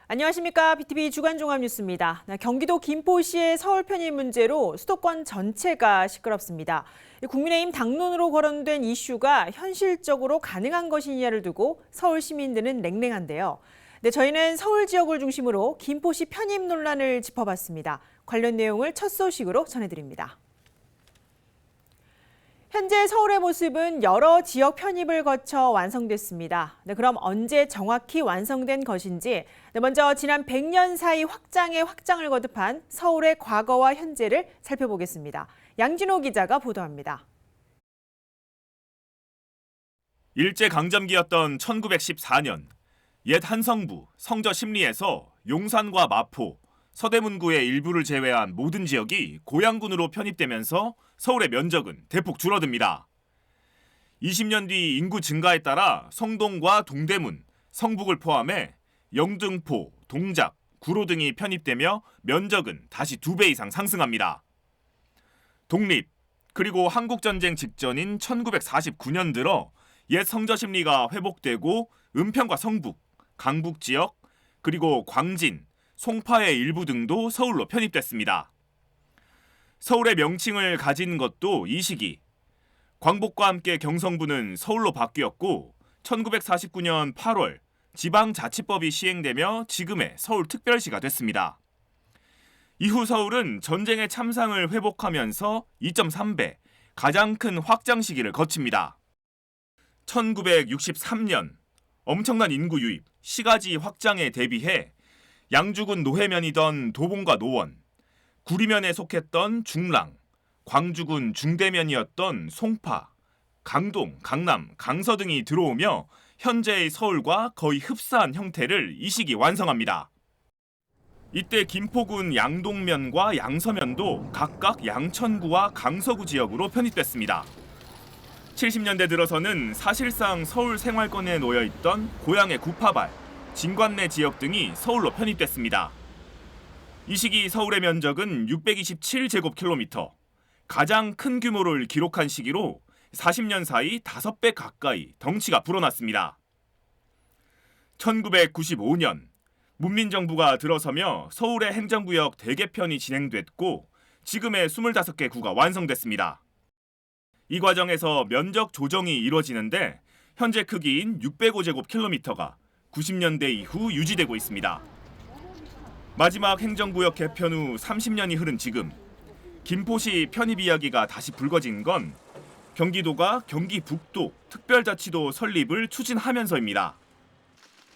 안녕하십니까. BTV 주간종합뉴스입니다. 경기도 김포시의 서울 편입 문제로 수도권 전체가 시끄럽습니다. 국민의힘 당론으로 거론된 이슈가 현실적으로 가능한 것이냐를 두고 서울 시민들은 냉랭한데요. 저희는 서울 지역을 중심으로 김포시 편입 논란을 짚어봤습니다. 관련 내용을 첫 소식으로 전해드립니다. 현재 서울의 모습은 여러 지역 편입을 거쳐 완성됐습니다. 그럼 언제 정확히 완성된 것인지 먼저 지난 100년 사이 확장을 거듭한 서울의 과거와 현재를 살펴보겠습니다. 양진호 기자가 보도합니다. 일제강점기였던 1914년, 옛 한성부, 성저 심리에서 용산과 마포, 서대문구의 일부를 제외한 모든 지역이 고양군으로 편입되면서 서울의 면적은 대폭 줄어듭니다. 20년 뒤 인구 증가에 따라 성동과 동대문, 성북을 포함해 영등포, 동작, 구로 등이 편입되며 면적은 다시 2배 이상 상승합니다. 독립, 그리고 한국전쟁 직전인 1949년 들어 옛 성저 심리가 회복되고 은평과 성북, 강북 지역, 그리고 광진, 송파의 일부 등도 서울로 편입됐습니다. 서울의 명칭을 가진 것도 이 시기. 광복과 함께 경성부는 서울로 바뀌었고 1949년 8월 지방자치법이 시행되며 지금의 서울특별시가 됐습니다. 이후 서울은 전쟁의 참상을 회복하면서 2.3배, 가장 큰 확장 시기를 거칩니다. 1963년 엄청난 인구 유입, 시가지 확장에 대비해 양주군 노회면이던 도봉과 노원, 구리면에 속했던 중랑, 광주군 중대면이었던 송파, 강동, 강남, 강서 등이 들어오며 현재의 서울과 거의 흡사한 형태를 이 시기 완성합니다. 이때 김포군 양동면과 양서면도 각각 양천구와 강서구 지역으로 편입됐습니다. 70년대 들어서는 사실상 서울 생활권에 놓여있던 고향의 구파발, 진관내 지역 등이 서울로 편입됐습니다. 이 시기 서울의 면적은 627제곱킬로미터, 가장 큰 규모를 기록한 시기로 40년 사이 5배 가까이 덩치가 불어났습니다. 1995년 문민정부가 들어서며 서울의 행정구역 대개편이 진행됐고 지금의 25개 구가 완성됐습니다. 이 과정에서 면적 조정이 이루어지는데 현재 크기인 605제곱킬로미터가 90년대 이후 유지되고 있습니다. 마지막 행정구역 개편 후 30년이 흐른 지금 김포시 편입 이야기가 다시 불거진 건 경기도가 경기 북도 특별자치도 설립을 추진하면서입니다.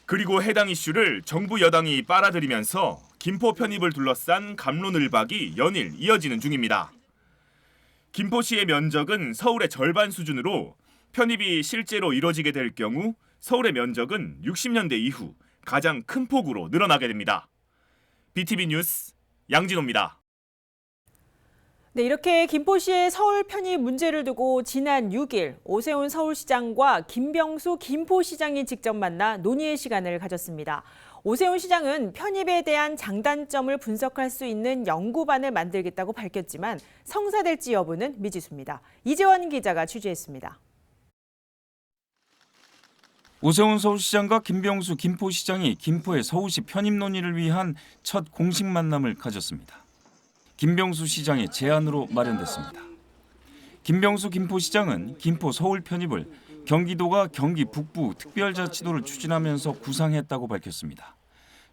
그리고 해당 이슈를 정부 여당이 빨아들이면서 김포 편입을 둘러싼 갑론을박이 연일 이어지는 중입니다. 김포시의 면적은 서울의 절반 수준으로 편입이 실제로 이뤄지게 될 경우 서울의 면적은 60년대 이후 가장 큰 폭으로 늘어나게 됩니다. BTV 뉴스 양진호입니다. 이렇게 김포시의 서울 편입 문제를 두고 지난 6일 오세훈 서울시장과 김병수 김포시장이 직접 만나 논의의 시간을 가졌습니다. 오세훈 시장은 편입에 대한 장단점을 분석할 수 있는 연구반을 만들겠다고 밝혔지만 성사될지 여부는 미지수입니다. 이재원 기자가 취재했습니다. 오세훈 서울시장과 김병수 김포시장이 김포의 서울시 편입 논의를 위한 첫 공식 만남을 가졌습니다. 김병수 시장의 제안으로 마련됐습니다. 김병수 김포시장은 김포 서울 편입을 경기도가 경기 북부 특별자치도를 추진하면서 구상했다고 밝혔습니다.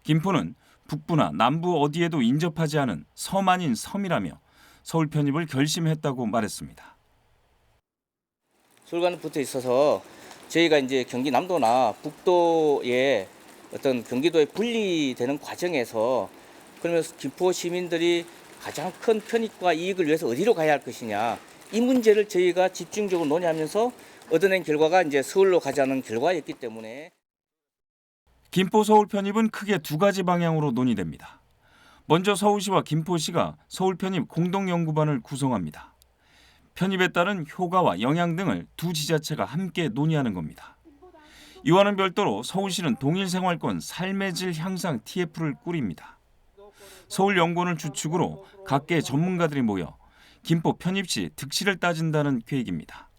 김포는 북부나 남부 어디에도 인접하지 않은 섬 아닌 섬이라며 서울 편입을 결심했다고 말했습니다. 서울과는 붙어 있어서 저희가 이제 경기 남도나 북도의 어떤 경기도에 분리되는 과정에서 그러면서 김포 시민들이 가장 큰 편익과 이익을 위해서 어디로 가야 할 것이냐 이 문제를 저희가 집중적으로 논의하면서 얻어낸 결과가 이제 서울로 가자는 결과였기 때문에 김포 서울 편입은 크게 두 가지 방향으로 논의됩니다. 먼저 서울시와 김포시가 서울 편입 공동연구반을 구성합니다. 편입에 따른 효과와 영향 등을 두 지자체가 함께 논의하는 겁니다. 이와는 별도로 서울시는 동일생활권 삶의 질 향상 TF를 꾸립니다. 서울연구원을 주축으로 각계 전문가들이 모여 김포 편입 시 득실을 따진다는 계획입니다.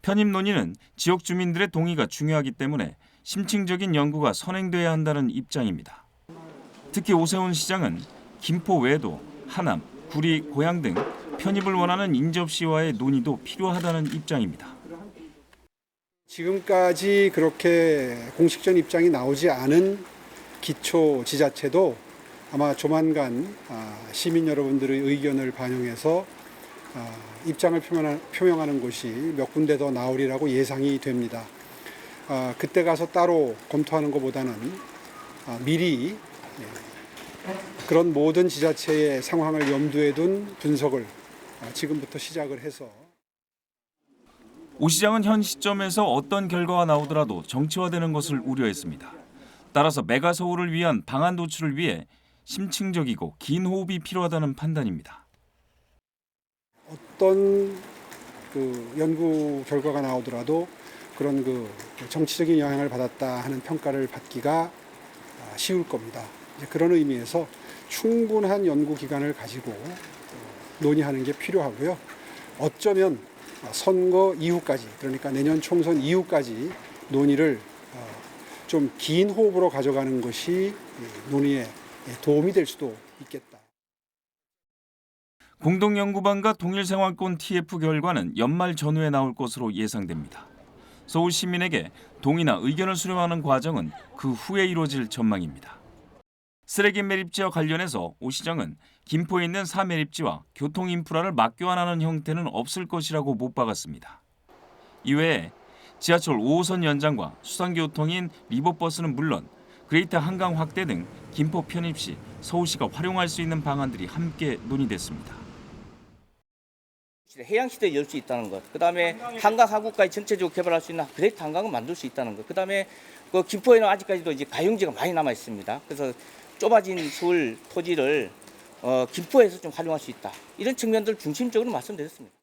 편입 논의는 지역 주민들의 동의가 중요하기 때문에 심층적인 연구가 선행돼야 한다는 입장입니다. 특히 오세훈 시장은 김포 외에도 하남, 구리, 고양 등 편입을 원하는 인접시와의 논의도 필요하다는 입장입니다. 지금까지 그렇게 공식적인 입장이 나오지 않은 기초 지자체도 아마 조만간 시민 여러분들의 의견을 반영해서 입장을 표명하는 곳이 몇 군데 더 나오리라고 예상이 됩니다. 그때 가서 따로 검토하는 것보다는 미리 그런 모든 지자체의 상황을 염두에 둔 분석을 지금부터 시작을 해서 오 시장은 현 시점에서 어떤 결과가 나오더라도 정치화되는 것을 우려했습니다. 따라서 메가 서울을 위한 방안 도출을 위해 심층적이고 긴 호흡이 필요하다는 판단입니다. 어떤 연구 결과가 나오더라도 그런 정치적인 영향을 받았다 하는 평가를 받기가 쉬울 겁니다. 그런 의미에서 충분한 연구 기간을 가지고 논의하는 게 필요하고요. 어쩌면 선거 이후까지, 그러니까 내년 총선 이후까지 논의를 좀 긴 호흡으로 가져가는 것이 논의에 도움이 될 수도 있겠다. 공동연구반과 동일생활권 TF 결과는 연말 전후에 나올 것으로 예상됩니다. 서울 시민에게 동의나 의견을 수렴하는 과정은 그 후에 이루어질 전망입니다. 쓰레기 매립지와 관련해서 오 시장은 김포에 있는 사매립지와 교통 인프라를 맞교환하는 형태는 없을 것이라고 못 박았습니다. 이외에 지하철 5호선 연장과 수상교통인 리버버스는 물론 그레이터 한강 확대 등 김포 편입 시 서울시가 활용할 수 있는 방안들이 함께 논의됐습니다. 해양시대를 열 수 있다는 것, 그다음에 한강 하구까지 전체적으로 개발할 수 있는 그레이트 한강을 만들 수 있다는 것, 그다음에 김포에는 아직까지도 이제 가용지가 많이 남아 있습니다. 그래서 좁아진 서울 토지를 김포에서 좀 활용할 수 있다. 이런 측면들 중심적으로 말씀드렸습니다.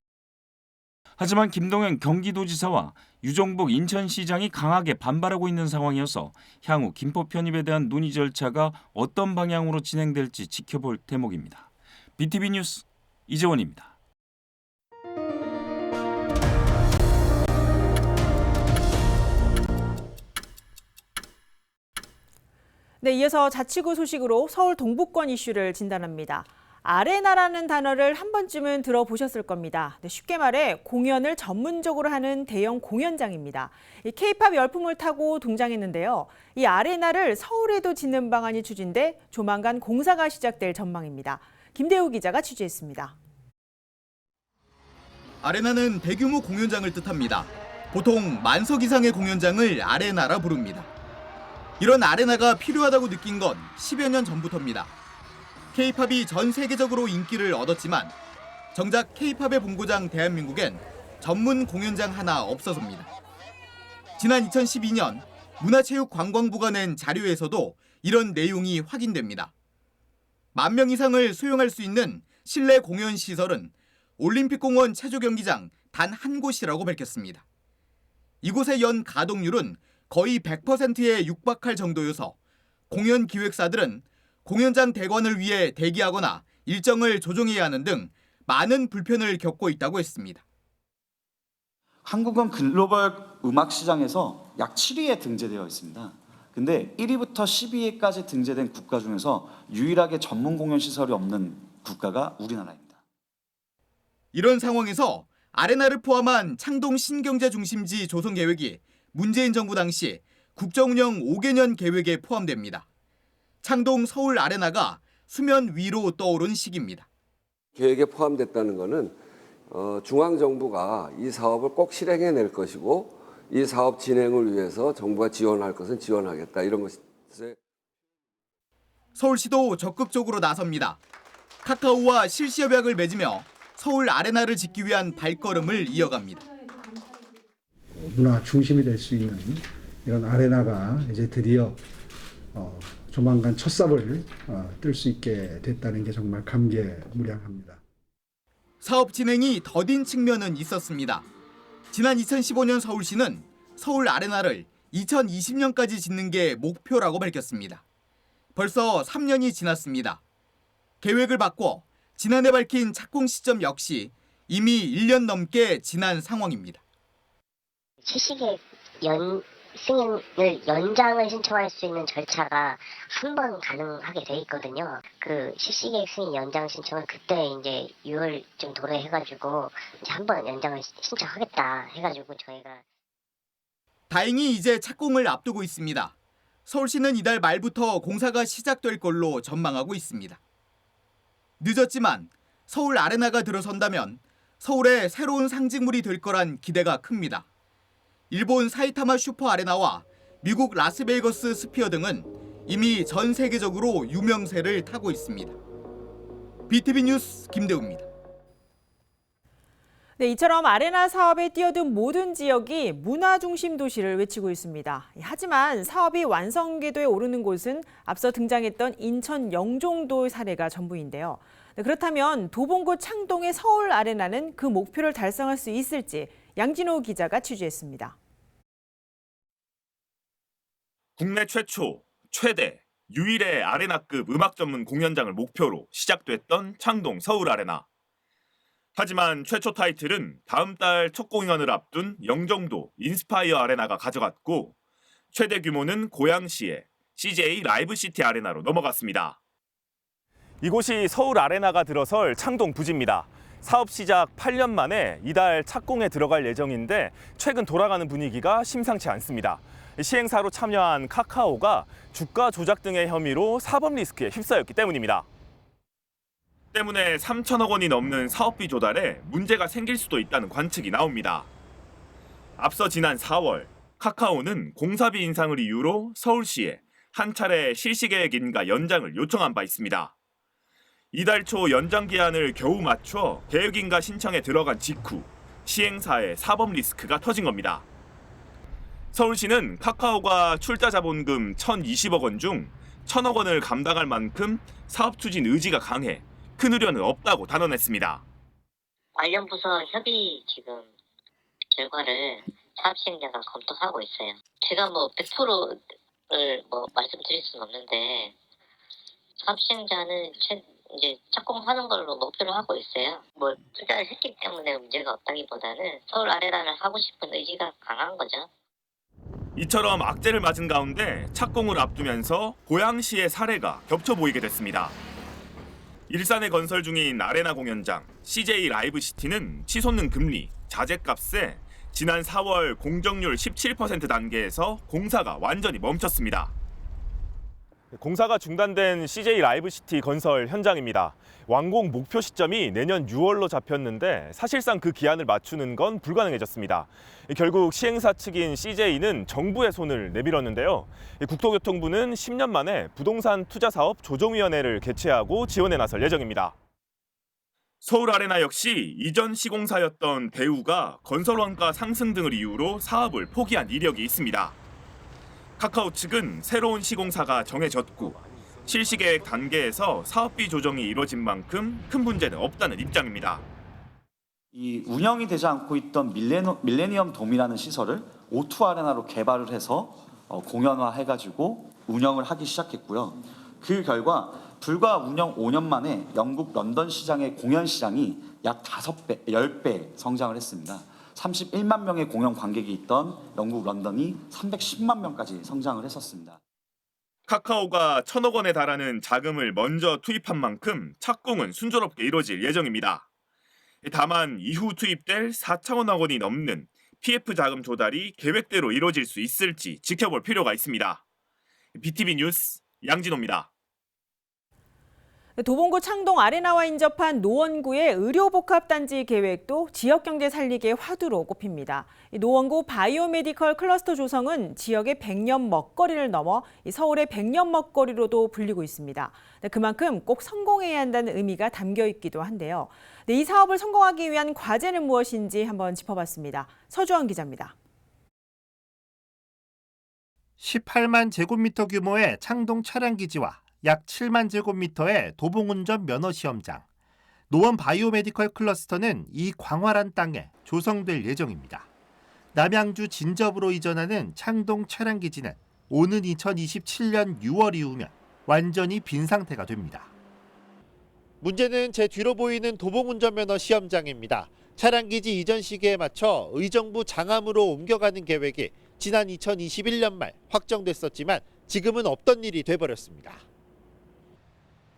하지만 김동연 경기도지사와 유정복 인천시장이 강하게 반발하고 있는 상황이어서 향후 김포 편입에 대한 논의 절차가 어떤 방향으로 진행될지 지켜볼 대목입니다. BTV 뉴스 이재원입니다. 네, 이어서 자치구 소식으로 서울 동부권 이슈를 진단합니다. 아레나라는 단어를 한 번쯤은 들어보셨을 겁니다. 쉽게 말해 공연을 전문적으로 하는 대형 공연장입니다. K-팝 열풍을 타고 등장했는데요. 이 아레나를 서울에도 짓는 방안이 추진돼 조만간 공사가 시작될 전망입니다. 김대우 기자가 취재했습니다. 아레나는 대규모 공연장을 뜻합니다. 보통 만석 이상의 공연장을 아레나라 부릅니다. 이런 아레나가 필요하다고 느낀 건 10여 년 전부터입니다. K-팝이 전 세계적으로 인기를 얻었지만 정작 K-팝의 본고장 대한민국엔 전문 공연장 하나 없어서입니다. 지난 2012년 문화체육관광부가 낸 자료에서도 이런 내용이 확인됩니다. 10,000명 이상을 수용할 수 있는 실내 공연 시설은 올림픽공원 체조경기장 단 한 곳이라고 밝혔습니다. 이곳의 연 가동률은 거의 100%에 육박할 정도여서 공연 기획사들은 공연장 대관을 위해 대기하거나 일정을 조정해야 하는 등 많은 불편을 겪고 있다고 했습니다. 한국은 글로벌 음악 시장에서 약 7위에 등재되어 있습니다. 근데 1위부터 12위까지 등재된 국가 중에서 유일하게 전문 공연 시설이 없는 국가가 우리나라입니다. 이런 상황에서 아레나를 포함한 창동 신경제 중심지 조성 계획이 문재인 정부 당시 국정운영 5개년 계획에 포함됩니다. 창동 서울 아레나가 수면 위로 떠오른 시기입니다. 계획에 포함됐다는 것은 중앙정부가 이 사업을 꼭 실행해낼 것이고 이 사업 진행을 위해서 정부가 지원할 것은 지원하겠다 이런 것이. 서울시도 적극적으로 나섭니다. 카카오와 실시협약을 맺으며 서울 아레나를 짓기 위한 발걸음을 이어갑니다. 문화 중심이 될 수 있는 이런 아레나가 이제 드디어 조만간 첫 삽을 뜰 수 있게 됐다는 게 정말 감개무량합니다. 사업 진행이 더딘 측면은 있었습니다. 지난 2015년 서울시는 서울 아레나를 2020년까지 짓는 게 목표라고 밝혔습니다. 벌써 3년이 지났습니다. 계획을 바꿔 지난해 밝힌 착공 시점 역시 이미 1년 넘게 지난 상황입니다. 70여 승인을 연장을 신청할 수 있는 절차가 한 번 가능하게 돼 있거든요. 그 실시계획 승인 연장 신청을 그때 이제 6월쯤 도래해가지고 이제 한 번 연장을 신청하겠다 해가지고 저희가. 다행히 이제 착공을 앞두고 있습니다. 서울시는 이달 말부터 공사가 시작될 걸로 전망하고 있습니다. 늦었지만 서울 아레나가 들어선다면 서울의 새로운 상징물이 될 거란 기대가 큽니다. 일본 사이타마 슈퍼 아레나와 미국 라스베이거스 스피어 등은 이미 전 세계적으로 유명세를 타고 있습니다. BTV 뉴스 김대우입니다. 네, 이처럼 아레나 사업에 뛰어든 모든 지역이 문화 중심 도시를 외치고 있습니다. 하지만 사업이 완성 궤도에 오르는 곳은 앞서 등장했던 인천 영종도 사례가 전부인데요. 네, 그렇다면 도봉구 창동의 서울 아레나는 그 목표를 달성할 수 있을지 양진호 기자가 취재했습니다. 국내 최초, 최대, 유일의 아레나급 음악 전문 공연장을 목표로 시작됐던 창동 서울 아레나. 하지만 최초 타이틀은 다음 달 첫 공연을 앞둔 영종도 인스파이어 아레나가 가져갔고 최대 규모는 고양시의 CJ 라이브시티 아레나로 넘어갔습니다. 이곳이 서울 아레나가 들어설 창동 부지입니다. 사업 시작 8년 만에 이달 착공에 들어갈 예정인데 최근 돌아가는 분위기가 심상치 않습니다. 시행사로 참여한 카카오가 주가 조작 등의 혐의로 사법 리스크에 휩싸였기 때문입니다. 때문에 3천억 원이 넘는 사업비 조달에 문제가 생길 수도 있다는 관측이 나옵니다. 앞서 지난 4월 카카오는 공사비 인상을 이유로 서울시에 한 차례 실시계획 인가 연장을 요청한 바 있습니다. 이달 초 연장 기한을 겨우 맞춰 계획인가 신청에 들어간 직후 시행사의 사법 리스크가 터진 겁니다. 서울시는 카카오가 출자 자본금 1,020억 원 중 1,000억 원을 감당할 만큼 사업 추진 의지가 강해 큰 우려는 없다고 단언했습니다. 관련 부서 협의 지금 결과를 사업 시행자가 검토하고 있어요. 제가 100%를 말씀드릴 수는 없는데 사업 시행자는 이제 착공하는 걸로 목표로 하고 있어요. 투자를 했기 때문에 문제가 없다기보다는 서울 아레나를 하고 싶은 의지가 강한 거죠. 이처럼 악재를 맞은 가운데 착공을 앞두면서 고양시의 사례가 겹쳐 보이게 됐습니다. 일산에 건설 중인 아레나 공연장 CJ 라이브시티는 치솟는 금리, 자재값에 지난 4월 공정률 17% 단계에서 공사가 완전히 멈췄습니다. 공사가 중단된 CJ 라이브시티 건설 현장입니다. 완공 목표 시점이 내년 6월로 잡혔는데 사실상 그 기한을 맞추는 건 불가능해졌습니다. 결국 시행사 측인 CJ는 정부의 손을 내밀었는데요. 국토교통부는 10년 만에 부동산 투자사업 조정위원회를 개최하고 지원에 나설 예정입니다. 서울 아레나 역시 이전 시공사였던 대우가 건설 원가 상승 등을 이유로 사업을 포기한 이력이 있습니다. 카카오 측은 새로운 시공사가 정해졌고 실시계획 단계에서 사업비 조정이 이뤄진 만큼 큰 문제는 없다는 입장입니다. 이 운영이 되지 않고 있던 밀레니엄 돔이라는 시설을 O2 아레나로 개발을 해서 공연화해가지고 운영을 하기 시작했고요. 그 결과 불과 운영 5년 만에 영국 런던 시장의 공연 시장이 약 5배, 10배 성장을 했습니다. 31만 명의 공연 관객이 있던 영국 런던이 310만 명까지 성장을 했었습니다. 카카오가 1,000억 원에 달하는 자금을 먼저 투입한 만큼 착공은 순조롭게 이뤄질 예정입니다. 다만 이후 투입될 4천억 원이 넘는 PF 자금 조달이 계획대로 이뤄질 수 있을지 지켜볼 필요가 있습니다. BTV 뉴스 양진호입니다. 도봉구 창동 아레나와 인접한 노원구의 의료복합단지 계획도 지역경제 살리기의 화두로 꼽힙니다. 노원구 바이오메디컬 클러스터 조성은 지역의 100년 먹거리를 넘어 서울의 100년 먹거리로도 불리고 있습니다. 그만큼 꼭 성공해야 한다는 의미가 담겨 있기도 한데요. 이 사업을 성공하기 위한 과제는 무엇인지 한번 짚어봤습니다. 서주원 기자입니다. 18만 제곱미터 규모의 창동 차량기지와 약 7만 제곱미터의 도봉운전 면허시험장, 노원 바이오메디컬 클러스터는 이 광활한 땅에 조성될 예정입니다. 남양주 진접으로 이전하는 창동 차량기지는 오는 2027년 6월 이후면 완전히 빈 상태가 됩니다. 문제는 제 뒤로 보이는 도봉운전 면허시험장입니다. 차량기지 이전 시기에 맞춰 의정부 장암으로 옮겨가는 계획이 지난 2021년 말 확정됐었지만 지금은 없던 일이 돼버렸습니다.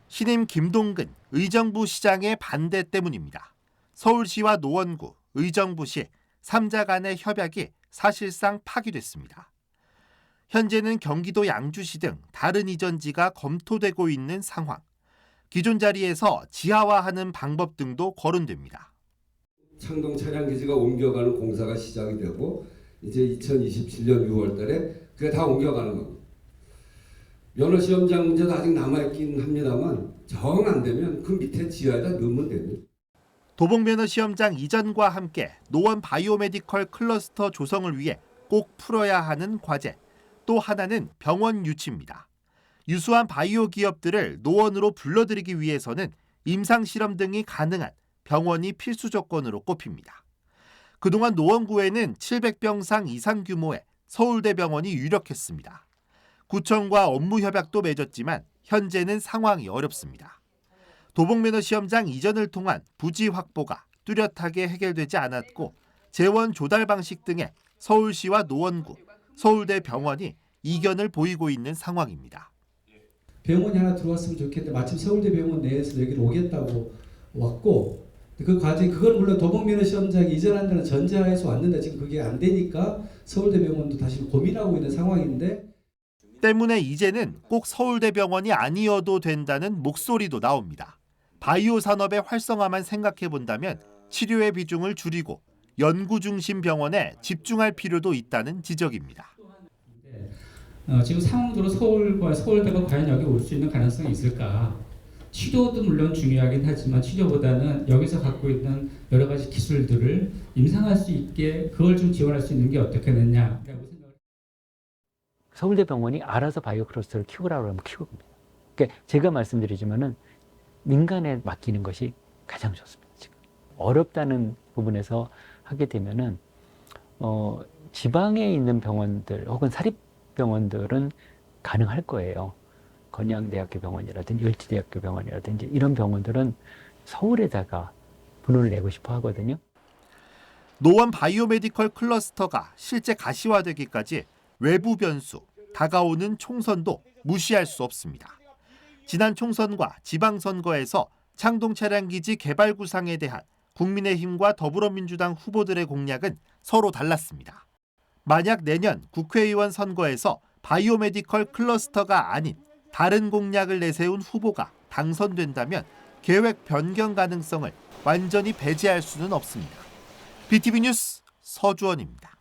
신임 김동근 의정부 시장의 반대 때문입니다. 서울시와 노원구, 의정부시 3자 간의 협약이 사실상 파기됐습니다. 현재는 경기도 양주시 등 다른 이전지가 검토되고 있는 상황. 기존 자리에서 지하화하는 방법 등도 거론됩니다. 창동 차량기지가 옮겨가는 공사가 시작이 되고 이제 2027년 6월 달에 그게 다 옮겨가는 겁니다. 면허시험장 문제도 아직 남아있긴 합니다만 정 안 되면 그 밑에 지하에다 넣으면 됩니다. 도봉면허시험장 이전과 함께 노원 바이오메디컬 클러스터 조성을 위해 꼭 풀어야 하는 과제. 또 하나는 병원 유치입니다. 유수한 바이오 기업들을 노원으로 불러들이기 위해서는 임상실험 등이 가능한 병원이 필수 조건으로 꼽힙니다. 그동안 노원구에는 700병상 이상 규모의 서울대병원이 유력했습니다. 구청과 업무 협약도 맺었지만 현재는 상황이 어렵습니다. 도봉면허시험장 이전을 통한 부지 확보가 뚜렷하게 해결되지 않았고 재원 조달 방식 등에 서울시와 노원구, 서울대 병원이 이견을 보이고 있는 상황입니다. 병원이 하나 들어왔으면 좋겠는데 마침 서울대 병원 내에서 여기를 오겠다고 왔고 그 과정이 그건 물론 도봉면허시험장 이전한다는 전제하에서 왔는데 지금 그게 안 되니까 서울대 병원도 다시 고민하고 있는 상황인데 때문에 이제는 꼭 서울대병원이 아니어도 된다는 목소리도 나옵니다. 바이오 산업의 활성화만 생각해 본다면 치료의 비중을 줄이고 연구 중심 병원에 집중할 필요도 있다는 지적입니다. 지금 상황으로 서울과 서울대가 과연 여기 올 수 있는 가능성이 있을까? 치료도 물론 중요하긴 하지만 치료보다는 여기서 갖고 있는 여러 가지 기술들을 임상할 수 있게 그걸 좀 지원할 수 있는 게 어떻겠느냐. 서울대병원이 알아서 바이오 클러스터를 키우라고 하면 키울 겁니다. 그러니까 제가 말씀드리지만은 민간에 맡기는 것이 가장 좋습니다. 지금 어렵다는 부분에서 하게 되면은 지방에 있는 병원들 혹은 사립병원들은 가능할 거예요. 건양대학교 병원이라든지 열지대학교 병원이라든지 이런 병원들은 서울에다가 분원을 내고 싶어 하거든요. 노원 바이오메디컬 클러스터가 실제 가시화되기까지 외부 변수, 다가오는 총선도 무시할 수 없습니다. 지난 총선과 지방선거에서 창동 차량기지 개발 구상에 대한 국민의힘과 더불어민주당 후보들의 공약은 서로 달랐습니다. 만약 내년 국회의원 선거에서 바이오메디컬 클러스터가 아닌 다른 공약을 내세운 후보가 당선된다면 계획 변경 가능성을 완전히 배제할 수는 없습니다. BTV 뉴스 서주원입니다.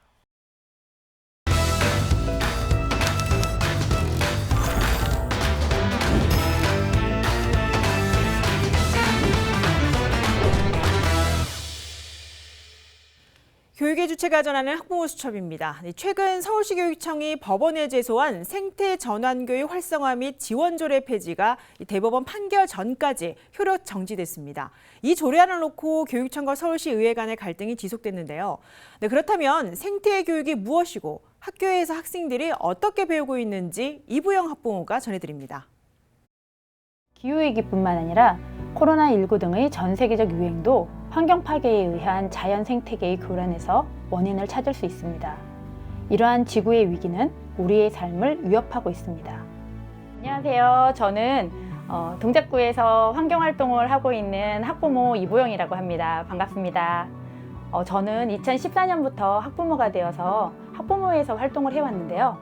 교육의 주체가 전하는 학부모 수첩입니다. 최근 서울시 교육청이 법원에 제소한 생태 전환교육 활성화 및 지원 조례 폐지가 대법원 판결 전까지 효력 정지됐습니다. 이 조례안을 놓고 교육청과 서울시 의회 간의 갈등이 지속됐는데요. 그렇다면 생태 교육이 무엇이고 학교에서 학생들이 어떻게 배우고 있는지 이부영 학부모가 전해드립니다. 기후위기뿐만 아니라 코로나19 등의 전 세계적 유행도 환경 파괴에 의한 자연 생태계의 교란에서 원인을 찾을 수 있습니다. 이러한 지구의 위기는 우리의 삶을 위협하고 있습니다. 안녕하세요. 저는 동작구에서 환경활동을 하고 있는 학부모 이보영이라고 합니다. 반갑습니다. 저는 2014년부터 학부모가 되어서 학부모에서 활동을 해왔는데요.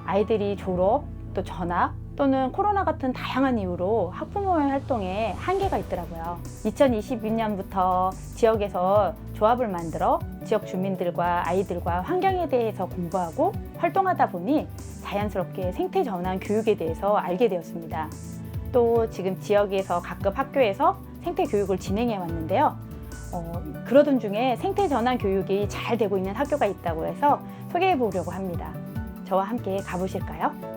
아이들이 졸업, 또 전학, 또는 코로나 같은 다양한 이유로 학부모의 활동에 한계가 있더라고요. 2022년부터 지역에서 조합을 만들어 지역 주민들과 아이들과 환경에 대해서 공부하고 활동하다 보니 자연스럽게 생태 전환 교육에 대해서 알게 되었습니다. 또 지금 지역에서 각급 학교에서 생태 교육을 진행해 왔는데요. 그러던 중에 생태 전환 교육이 잘 되고 있는 학교가 있다고 해서 소개해 보려고 합니다. 저와 함께 가보실까요?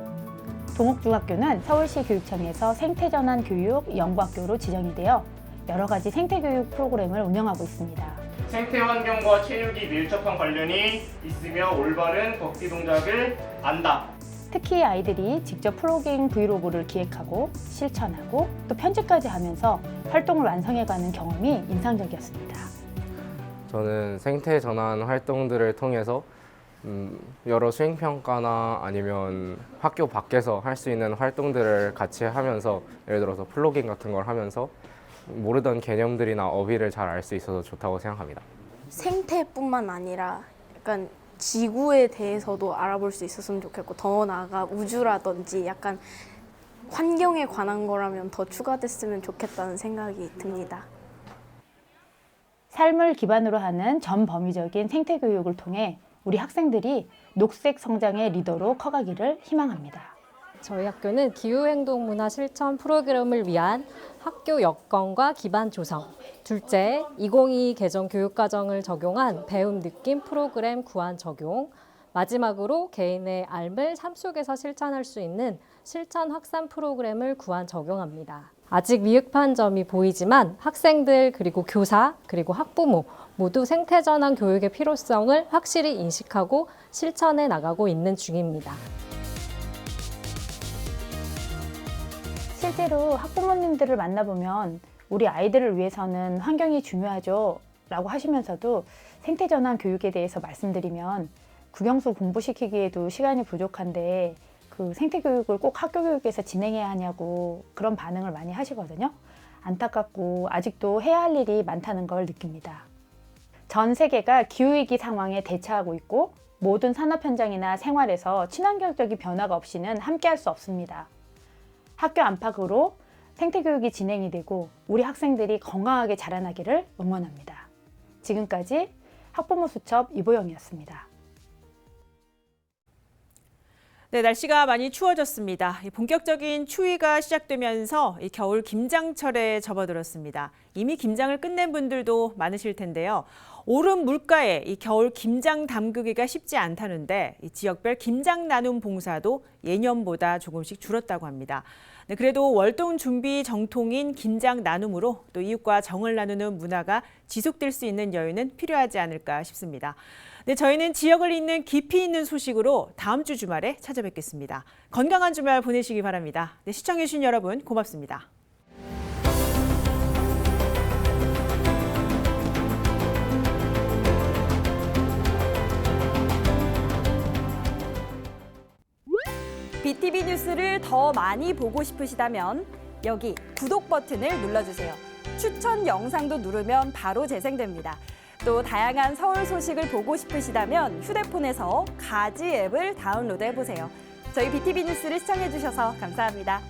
동옥중학교는 서울시 교육청에서 생태전환 교육 연구학교로 지정이 되어 여러 가지 생태교육 프로그램을 운영하고 있습니다. 생태환경과 체육이 밀접한 관련이 있으며 올바른 걷기 동작을 안다. 특히 아이들이 직접 플로깅 브이로그를 기획하고 실천하고 또 편집까지 하면서 활동을 완성해가는 경험이 인상적이었습니다. 저는 생태전환 활동들을 통해서 여러 수행평가나 아니면 학교 밖에서 할 수 있는 활동들을 같이 하면서 예를 들어서 플로깅 같은 걸 하면서 모르던 개념들이나 어휘를 잘 알 수 있어서 좋다고 생각합니다. 생태뿐만 아니라 약간 지구에 대해서도 알아볼 수 있었으면 좋겠고 더 나아가 우주라든지 약간 환경에 관한 거라면 더 추가됐으면 좋겠다는 생각이 듭니다. 삶을 기반으로 하는 전범위적인 생태 교육을 통해 우리 학생들이 녹색 성장의 리더로 커가기를 희망합니다. 저희 학교는 기후행동문화 실천 프로그램을 위한 학교 여건과 기반 조성, 둘째, 2022 개정 교육과정을 적용한 배움 느낌 프로그램 구안 적용, 마지막으로 개인의 삶을 삶 속에서 실천할 수 있는 실천 확산 프로그램을 구안 적용합니다. 아직 미흡한 점이 보이지만 학생들 그리고 교사 그리고 학부모 모두 생태전환 교육의 필요성을 확실히 인식하고 실천해 나가고 있는 중입니다. 실제로 학부모님들을 만나보면 우리 아이들을 위해서는 환경이 중요하죠 라고 하시면서도 생태전환 교육에 대해서 말씀드리면 국영수 공부시키기에도 시간이 부족한데 그 생태교육을 꼭 학교 교육에서 진행해야 하냐고 그런 반응을 많이 하시거든요. 안타깝고 아직도 해야 할 일이 많다는 걸 느낍니다. 전 세계가 기후위기 상황에 대처하고 있고 모든 산업 현장이나 생활에서 친환경적인 변화가 없이는 함께할 수 없습니다. 학교 안팎으로 생태교육이 진행이 되고 우리 학생들이 건강하게 자라나기를 응원합니다. 지금까지 학부모 수첩 이보영이었습니다. 네, 날씨가 많이 추워졌습니다. 본격적인 추위가 시작되면서 겨울 김장철에 접어들었습니다. 이미 김장을 끝낸 분들도 많으실 텐데요. 오른 물가에 이 겨울 김장 담그기가 쉽지 않다는데 지역별 김장 나눔 봉사도 예년보다 조금씩 줄었다고 합니다. 네, 그래도 월동 준비 정통인 김장 나눔으로 또 이웃과 정을 나누는 문화가 지속될 수 있는 여유는 필요하지 않을까 싶습니다. 네, 저희는 지역을 잇는 깊이 있는 소식으로 다음 주 주말에 찾아뵙겠습니다. 건강한 주말 보내시기 바랍니다. 네, 시청해주신 여러분 고맙습니다. BTV 뉴스를 더 많이 보고 싶으시다면 여기 구독 버튼을 눌러주세요. 추천 영상도 누르면 바로 재생됩니다. 또 다양한 서울 소식을 보고 싶으시다면 휴대폰에서 가지 앱을 다운로드해보세요. 저희 BTV 뉴스를 시청해주셔서 감사합니다.